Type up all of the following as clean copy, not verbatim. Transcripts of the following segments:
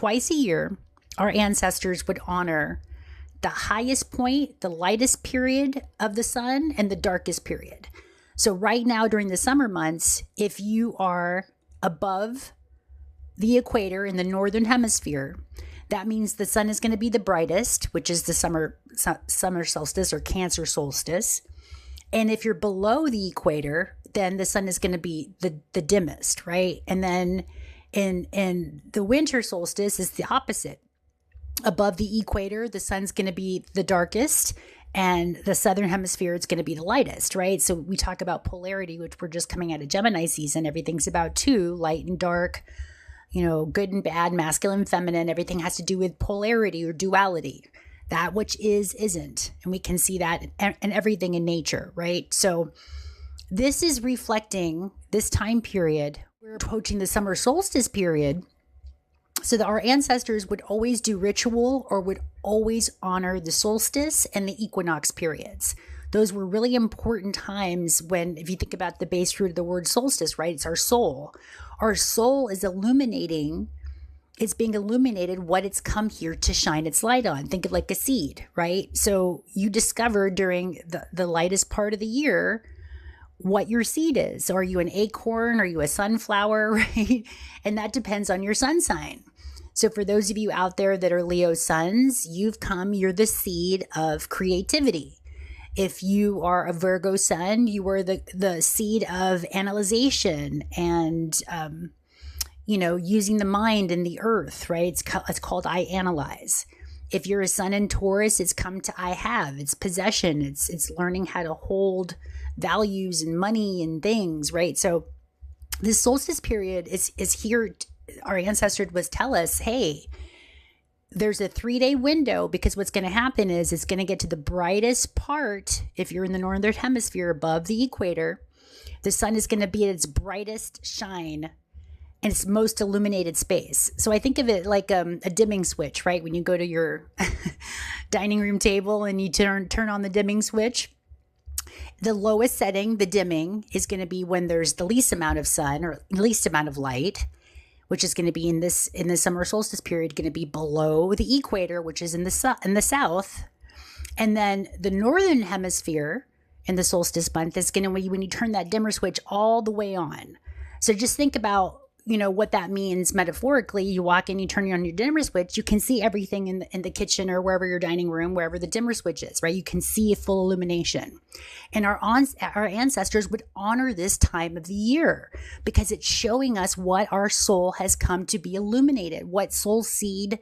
twice a year, our ancestors would honor the highest point, the lightest period of the sun, and the darkest period. So right now during the summer months, if you are above the equator in the northern hemisphere, that means the sun is going to be the brightest, which is the summer solstice or Cancer solstice. And if you're below the equator, then the sun is going to be the dimmest, right? And then in the winter solstice is the opposite. Above the equator, the sun's going to be the darkest, and the southern hemisphere, it's going to be the lightest, right? So we talk about polarity, which we're just coming out of Gemini season. Everything's about two, light and dark, good and bad, masculine, feminine. Everything has to do with polarity or duality. That which is, isn't. And we can see that in everything in nature, right? So this is reflecting this time period. We're approaching the summer solstice period. So that our ancestors would always do ritual or would always honor the solstice and the equinox periods. Those were really important times when, if you think about the base root of the word solstice, right? It's our soul. Our soul is illuminating. It's being illuminated what it's come here to shine its light on. Think of like a seed, right? So you discover during the lightest part of the year what your seed is. Are you an acorn? Are you a sunflower, right? And that depends on your sun sign. So for those of you out there that are Leo suns, you're the seed of creativity. If you are a Virgo sun, you are the seed of analyzation and, using the mind and the earth, right? It's called I analyze. If you're a sun in Taurus, it's come to I have. It's possession. It's learning how to hold values and money and things, right? So this solstice period is here. Our ancestors would tell us, hey, there's a 3-day window, because what's going to happen is it's going to get to the brightest part. If you're in the northern hemisphere above the equator, the sun is going to be at its brightest shine and its most illuminated space. So I think of it like a dimming switch, right? When you go to your dining room table and you turn on the dimming switch, the lowest setting, the dimming, is going to be when there's the least amount of sun or least amount of light, which is going to be in the summer solstice period, going to be below the equator, which is in the south. And then the northern hemisphere in the solstice month is going to be when you turn that dimmer switch all the way on. So just think about, what that means metaphorically. You walk in, you turn on your dimmer switch, you can see everything in the kitchen or wherever your dining room, wherever the dimmer switch is, right? You can see full illumination. And our ancestors would honor this time of the year because it's showing us what our soul has come to be illuminated, what soul seed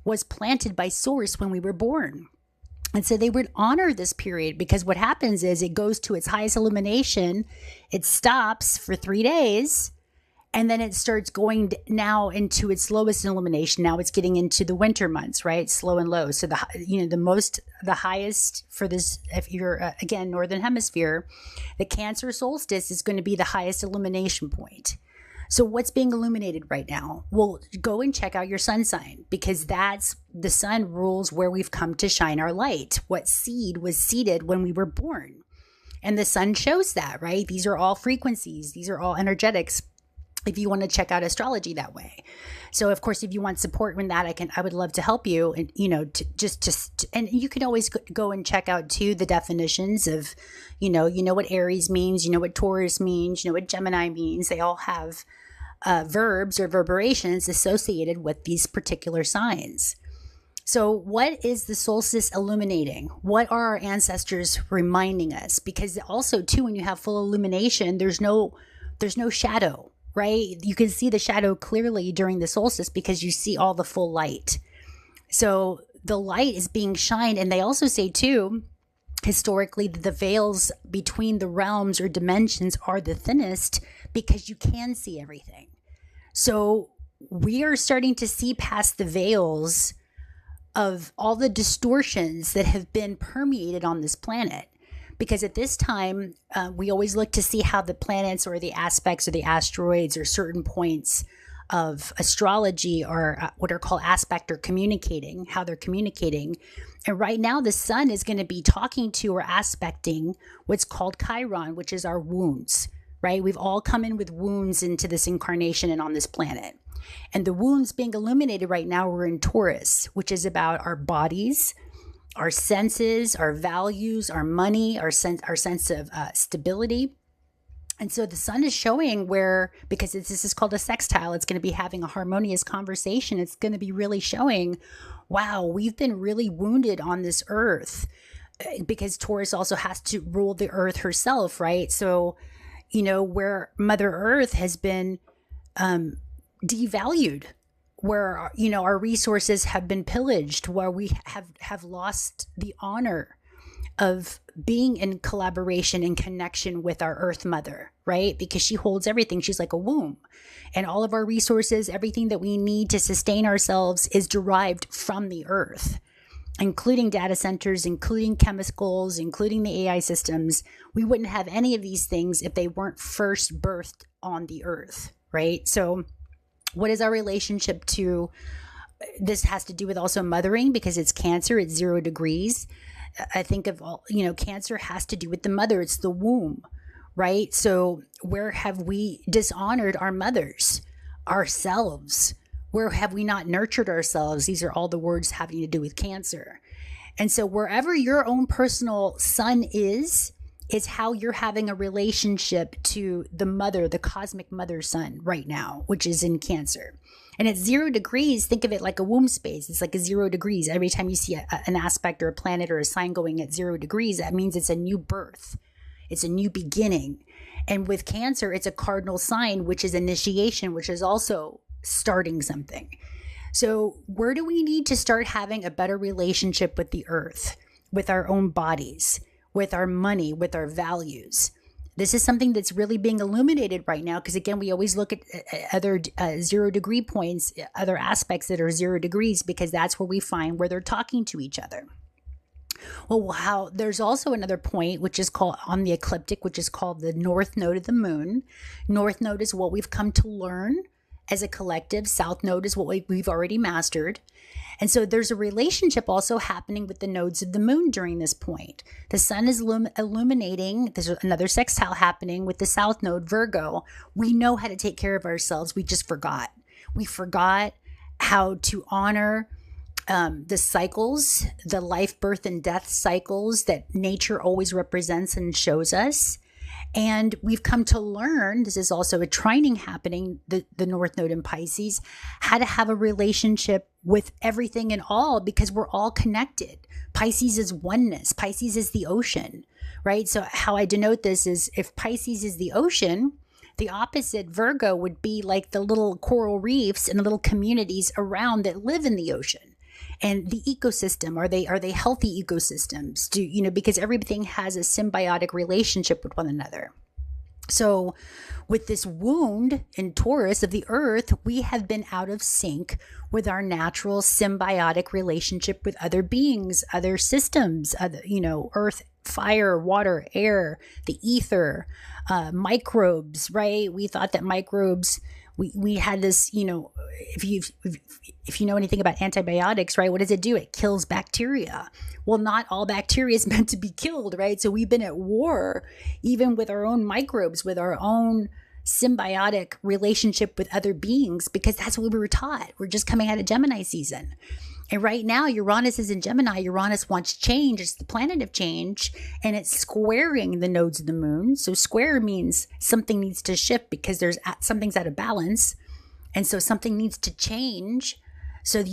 was planted by Source when we were born. And so they would honor this period because what happens is it goes to its highest illumination. It stops for 3 days. And then it starts going now into its lowest illumination. Now it's getting into the winter months, right? Slow and low. So the highest for this, if you're again, northern hemisphere, the Cancer solstice is going to be the highest illumination point. So what's being illuminated right now? Well, go and check out your sun sign, because that's the sun rules where we've come to shine our light. What seed was seeded when we were born. And the sun shows that, right? These are all frequencies. These are all energetics. If you want to check out astrology that way. So of course, if you want support in that, I would love to help you. And, and you can always go and check out too, the definitions of, what Aries means, what Taurus means, what Gemini means. They all have verbs or reverberations associated with these particular signs. So what is the solstice illuminating? What are our ancestors reminding us? Because also too, when you have full illumination, there's no shadow. Right? You can see the shadow clearly during the solstice because you see all the full light. So the light is being shined. And they also say too, historically, the veils between the realms or dimensions are the thinnest because you can see everything. So we are starting to see past the veils of all the distortions that have been permeated on this planet. Because at this time, we always look to see how the planets or the aspects or the asteroids or certain points of astrology are what are called aspect or communicating, how they're communicating. And right now, the sun is going to be talking to or aspecting what's called Chiron, which is our wounds, right? We've all come in with wounds into this incarnation and on this planet. And the wounds being illuminated right now are in Taurus, which is about our bodies, our senses, our values, our money, our sense of stability. And so the sun is showing where, because this is called a sextile, it's going to be having a harmonious conversation. It's going to be really showing, wow, we've been really wounded on this earth, because Taurus also has to rule the earth herself, right? So, where Mother Earth has been devalued, where, our resources have been pillaged, where we have lost the honor of being in collaboration and connection with our Earth Mother, right? Because she holds everything. She's like a womb. And all of our resources, everything that we need to sustain ourselves is derived from the Earth, including data centers, including chemicals, including the AI systems. We wouldn't have any of these things if they weren't first birthed on the Earth, right? So what is our relationship to this? Has to do with also mothering, because it's Cancer, it's 0 degrees. I think of all, Cancer has to do with the mother. It's the womb, right? So where have we dishonored our mothers, ourselves? Where have we not nurtured ourselves? These are all the words having to do with Cancer. And so wherever your own personal sun is how you're having a relationship to the mother, the cosmic mother sun right now, which is in Cancer. And at 0 degrees, think of it like a womb space. It's like a 0 degrees. Every time you see an aspect or a planet or a sign going at 0 degrees, that means it's a new birth. It's a new beginning. And with Cancer, it's a cardinal sign, which is initiation, which is also starting something. So where do we need to start having a better relationship with the earth, with our own bodies, with our money, with our values? This is something that's really being illuminated right now, because again, we always look at other 0 degree points, other aspects that are 0 degrees, because that's where we find where they're talking to each other. Well, there's also another point, which is called on the ecliptic, which is called the North Node of the Moon. North Node is what we've come to learn as a collective. South Node is what we've already mastered. And so there's a relationship also happening with the nodes of the moon during this point. The sun is illuminating. There's another sextile happening with the South Node, Virgo. We know how to take care of ourselves. We just forgot. We forgot how to honor the cycles, the life, birth, and death cycles that nature always represents and shows us. And we've come to learn, this is also a trining happening, the North Node in Pisces, how to have a relationship with everything and all, because we're all connected. Pisces is oneness. Pisces is the ocean, right? So how I denote this is, if Pisces is the ocean, the opposite, Virgo, would be like the little coral reefs and the little communities around that live in the ocean. And the ecosystem, are they healthy ecosystems? Because everything has a symbiotic relationship with one another. So with this wound in Taurus of the earth, we have been out of sync with our natural symbiotic relationship with other beings, other systems, earth, fire, water, air, the ether, microbes, right? We thought that microbes, we had this, if you know anything about antibiotics, right? What does it do? It kills bacteria. Well, not all bacteria is meant to be killed, right? So we've been at war even with our own microbes, with our own symbiotic relationship with other beings, because that's what we were taught. We're just coming out of Gemini season. And right now, Uranus is in Gemini. Uranus wants change. It's the planet of change, and it's squaring the nodes of the moon. So square means something needs to shift because something's out of balance. And so something needs to change. So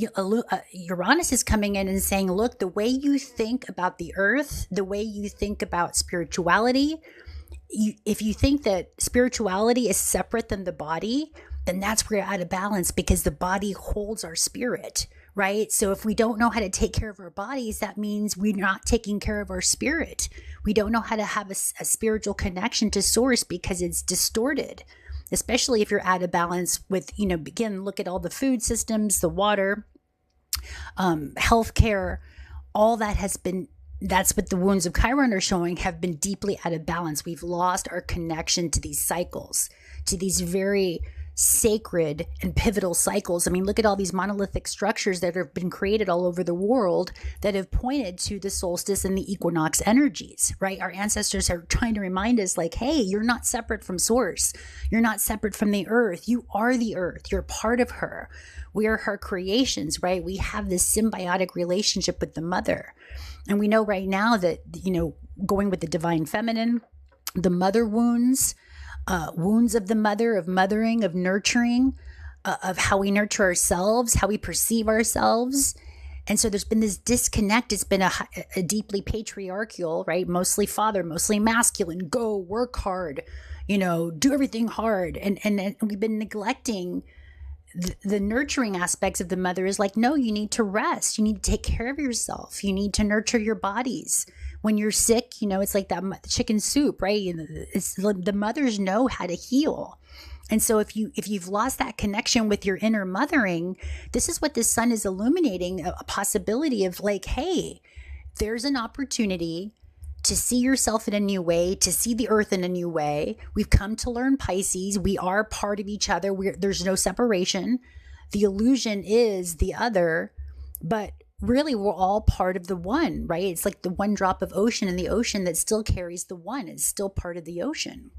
Uranus is coming in and saying, look, the way you think about the earth, the way you think about spirituality, if you think that spirituality is separate than the body, then that's where you're out of balance, because the body holds our spirit, right? So if we don't know how to take care of our bodies, that means we're not taking care of our spirit. We don't know how to have a spiritual connection to source because it's distorted, especially if you're out of balance with, begin, look at all the food systems, the water, healthcare, all that has been, that's what the wounds of Chiron are showing, have been deeply out of balance. We've lost our connection to these cycles, to these very sacred and pivotal cycles. I mean, look at all these monolithic structures that have been created all over the world that have pointed to the solstice and the equinox energies, right? Our ancestors are trying to remind us like, hey, you're not separate from source. You're not separate from the earth. You are the earth. You're part of her. We are her creations, right? We have this symbiotic relationship with the mother. And we know right now that, going with the divine feminine, the mother wounds, wounds of the mother, of mothering, of nurturing, of how we nurture ourselves, how we perceive ourselves. And so there's been this disconnect. It's been a deeply patriarchal, right? Mostly father, mostly masculine, go work hard, do everything hard. And we've been neglecting the nurturing aspects of the mother. Is like, no, you need to rest. You need to take care of yourself. You need to nurture your bodies. When you're sick, it's like that chicken soup, right? It's the mothers know how to heal. And so if you've lost that connection with your inner mothering, this is what the sun is illuminating, a possibility of like, hey, there's an opportunity to see yourself in a new way, to see the earth in a new way. We've come to learn, Pisces. We are part of each other. There's no separation. The illusion is the other, but really we're all part of the one, right? It's like the one drop of ocean in the ocean that still carries the one. It's still part of the ocean.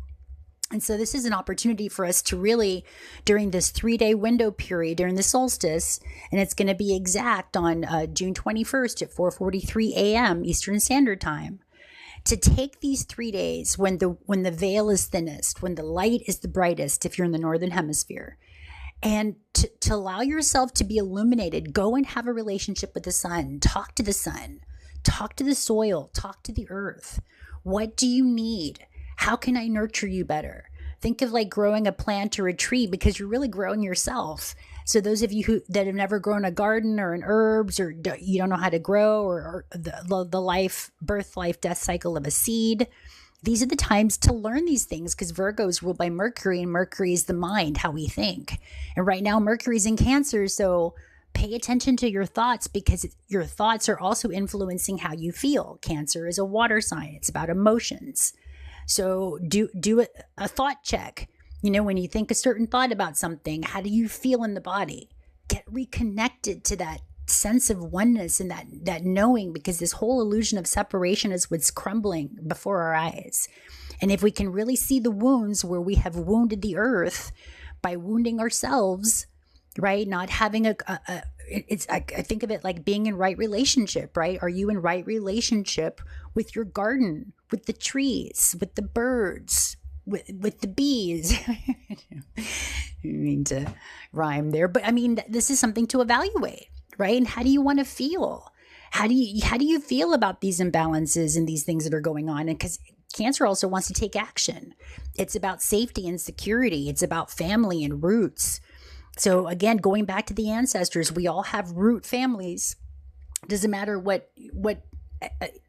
And so this is an opportunity for us to really, during this 3-day window period, during the solstice, and it's going to be exact on June 21st at 4:43 a.m. Eastern Standard Time, to take these 3 days when the veil is thinnest, when the light is the brightest, if you're in the Northern Hemisphere, and to allow yourself to be illuminated. Go and have a relationship with the sun. Talk to the sun. Talk to the soil. Talk to the earth. What do you need? How can I nurture you better? Think of like growing a plant or a tree, because you're really growing yourself. So those of you that have never grown a garden or an herbs, or you don't know how to grow, or the life, birth, life, death cycle of a seed, these are the times to learn these things, because Virgo is ruled by Mercury, and Mercury is the mind, how we think. And right now Mercury's in Cancer, so pay attention to your thoughts, because your thoughts are also influencing how you feel. Cancer is a water sign. It's about emotions. So do a thought check. When you think a certain thought about something, how do you feel in the body? Get reconnected to that sense of oneness and that knowing, because this whole illusion of separation is what's crumbling before our eyes. And if we can really see the wounds where we have wounded the earth by wounding ourselves, right? Not having I think of it like being in right relationship, right? Are you in right relationship with your garden, with the trees, with the birds, with the bees? I mean to rhyme there, but I mean, this is something to evaluate, right? And how do you want to feel? How do you feel about these imbalances and these things that are going on? And because Cancer also wants to take action. It's about safety and security. It's about family and roots. So again, going back to the ancestors, we all have root families. Doesn't matter what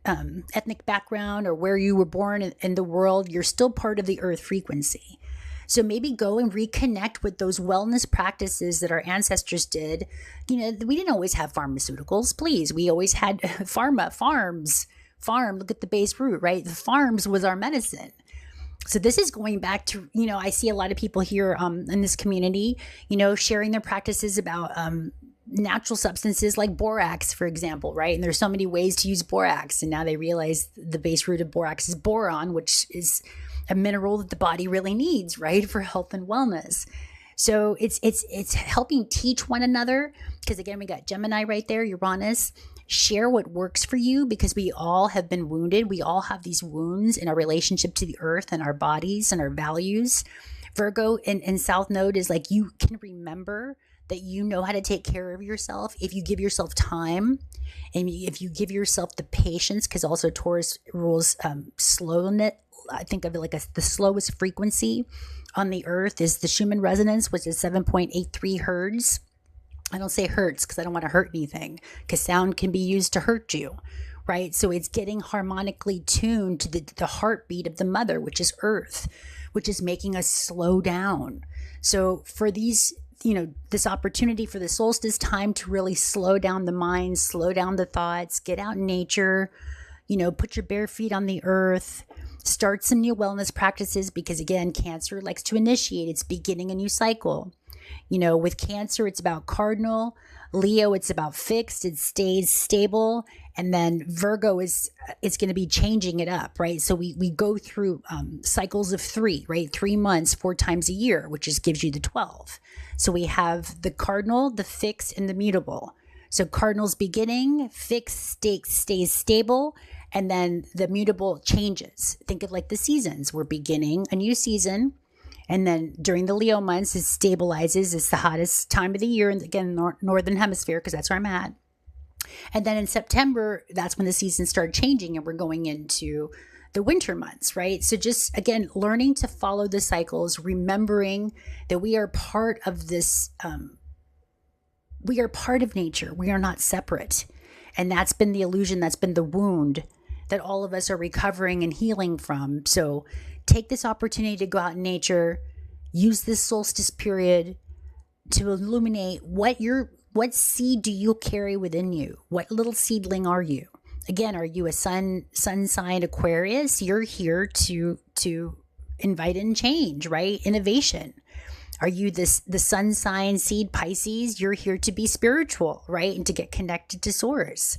ethnic background or where you were born in the world, you're still part of the earth frequency. So maybe go and reconnect with those wellness practices that our ancestors did. We didn't always have pharmaceuticals, please. We always had farms. Look at the base root, right? The farms was our medicine. So this is going back to, I see a lot of people here in this community, sharing their practices about natural substances like borax, for example, right? And there's so many ways to use borax. And now they realize the base root of borax is boron, which is a mineral that the body really needs, right? For health and wellness. So it's helping teach one another, because again, we got Gemini right there, Uranus. Share what works for you, because we all have been wounded. We all have these wounds in our relationship to the earth and our bodies and our values. Virgo in South Node is like, you can remember that you know how to take care of yourself if you give yourself time, and if you give yourself the patience, because also Taurus rules slowness. I think of it like the slowest frequency on the earth is the Schumann resonance, which is 7.83 hertz. I don't say hertz because I don't want to hurt anything, because sound can be used to hurt you, right? So it's getting harmonically tuned to the heartbeat of the mother, which is earth, which is making us slow down. So for these, this opportunity for the solstice time to really slow down the mind, slow down the thoughts, get out in nature, put your bare feet on the earth, Start some new wellness practices because, again, Cancer likes to initiate. It's beginning a new cycle. With Cancer, it's about cardinal. Leo, it's about fixed. It stays stable. And then Virgo it's going to be changing it up, right? So we go through cycles of 3, right? 3 months, 4 times a year, which gives you the 12. So we have the cardinal, the fixed, and the mutable. So cardinal's beginning, fixed stays stable, and then the mutable changes. Think of like the seasons. We're beginning a new season. And then during the Leo months, it stabilizes. It's the hottest time of the year. And again, Northern Hemisphere, because that's where I'm at. And then in September, that's when the seasons start changing and we're going into the winter months, right? So just, again, learning to follow the cycles, remembering that we are part of this, we are part of nature. We are not separate. And that's been the illusion, that's been the wound that all of us are recovering and healing from. So take this opportunity to go out in nature, use this solstice period to illuminate what seed do you carry within you? What little seedling are you? Again, are you a sun sign Aquarius? You're here to invite in change, right? Innovation. Are you the sun sign seed Pisces? You're here to be spiritual, right? And to get connected to source.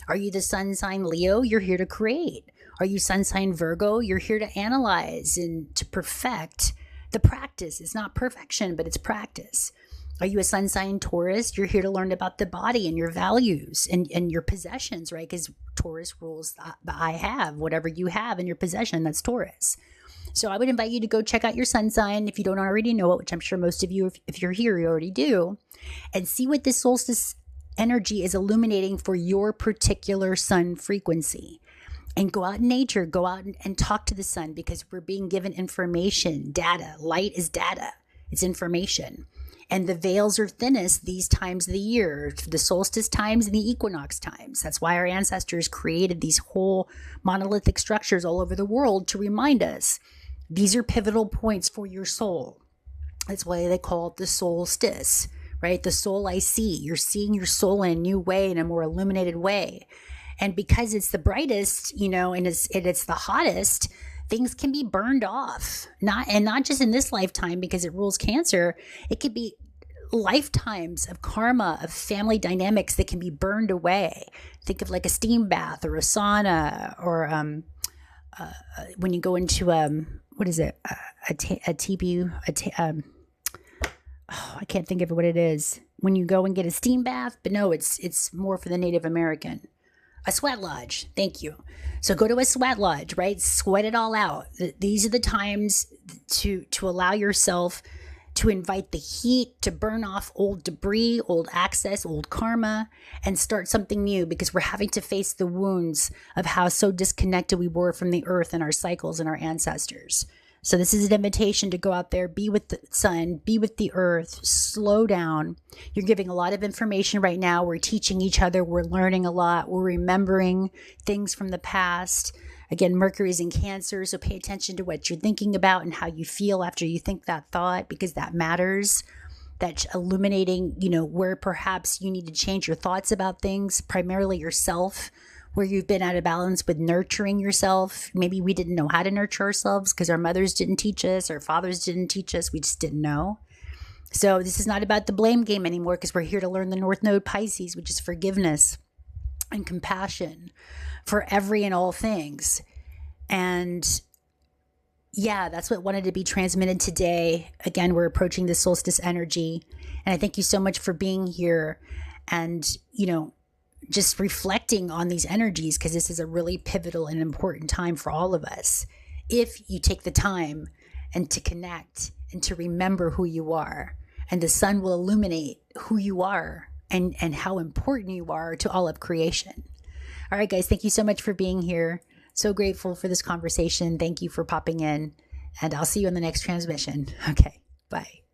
Are you the sun sign Leo? You're here to create. Are you sun sign Virgo? You're here to analyze and to perfect the practice. It's not perfection, but it's practice. Are you a sun sign Taurus? You're here to learn about the body and your values and your possessions, right? Because Taurus rules the I have. Whatever you have in your possession, that's Taurus. So I would invite you to go check out your sun sign if you don't already know it, which I'm sure most of you, if you're here, you already do, and see what this solstice energy is illuminating for your particular sun frequency. And go out in nature, go out and talk to the sun because we're being given information, data. Light is data. It's information. And the veils are thinnest these times of the year, the solstice times and the equinox times. That's why our ancestors created these whole monolithic structures all over the world to remind us these are pivotal points for your soul. That's why they call it the solstice, right? The soul I see. You're seeing your soul in a new way, in a more illuminated way. And because it's the brightest, and it's the hottest, things can be burned off. Not just in this lifetime because it rules Cancer. It could be lifetimes of karma, of family dynamics that can be burned away. Think of like a steam bath or a sauna, or when you go into what is it? A TB. I can't think of what it is. When you go and get a steam bath, but no, it's more for the Native American. A sweat lodge. Thank you. So go to a sweat lodge, right? Sweat it all out. These are the times to allow yourself to invite the heat to burn off old debris, old access, old karma, and start something new, because we're having to face the wounds of how so disconnected we were from the earth and our cycles and our ancestors. So this is an invitation to go out there, be with the sun, be with the earth, slow down. You're giving a lot of information right now. We're teaching each other. We're learning a lot. We're remembering things from the past. Again, Mercury's in Cancer, so pay attention to what you're thinking about and how you feel after you think that thought, because that matters. That's illuminating, where perhaps you need to change your thoughts about things, primarily yourself, where you've been out of balance with nurturing yourself. Maybe we didn't know how to nurture ourselves because our mothers didn't teach us, our fathers didn't teach us. We just didn't know. So this is not about the blame game anymore, because we're here to learn the North Node Pisces, which is forgiveness and compassion for every and all things. And yeah, that's what wanted to be transmitted today. Again, we're approaching the solstice energy. And I thank you so much for being here and, just reflecting on these energies, because this is a really pivotal and important time for all of us. If you take the time and to connect and to remember who you are, and the sun will illuminate who you are and how important you are to all of creation. All right, guys, thank you so much for being here. So grateful for this conversation. Thank you for popping in, and I'll see you in the next transmission. Okay, bye.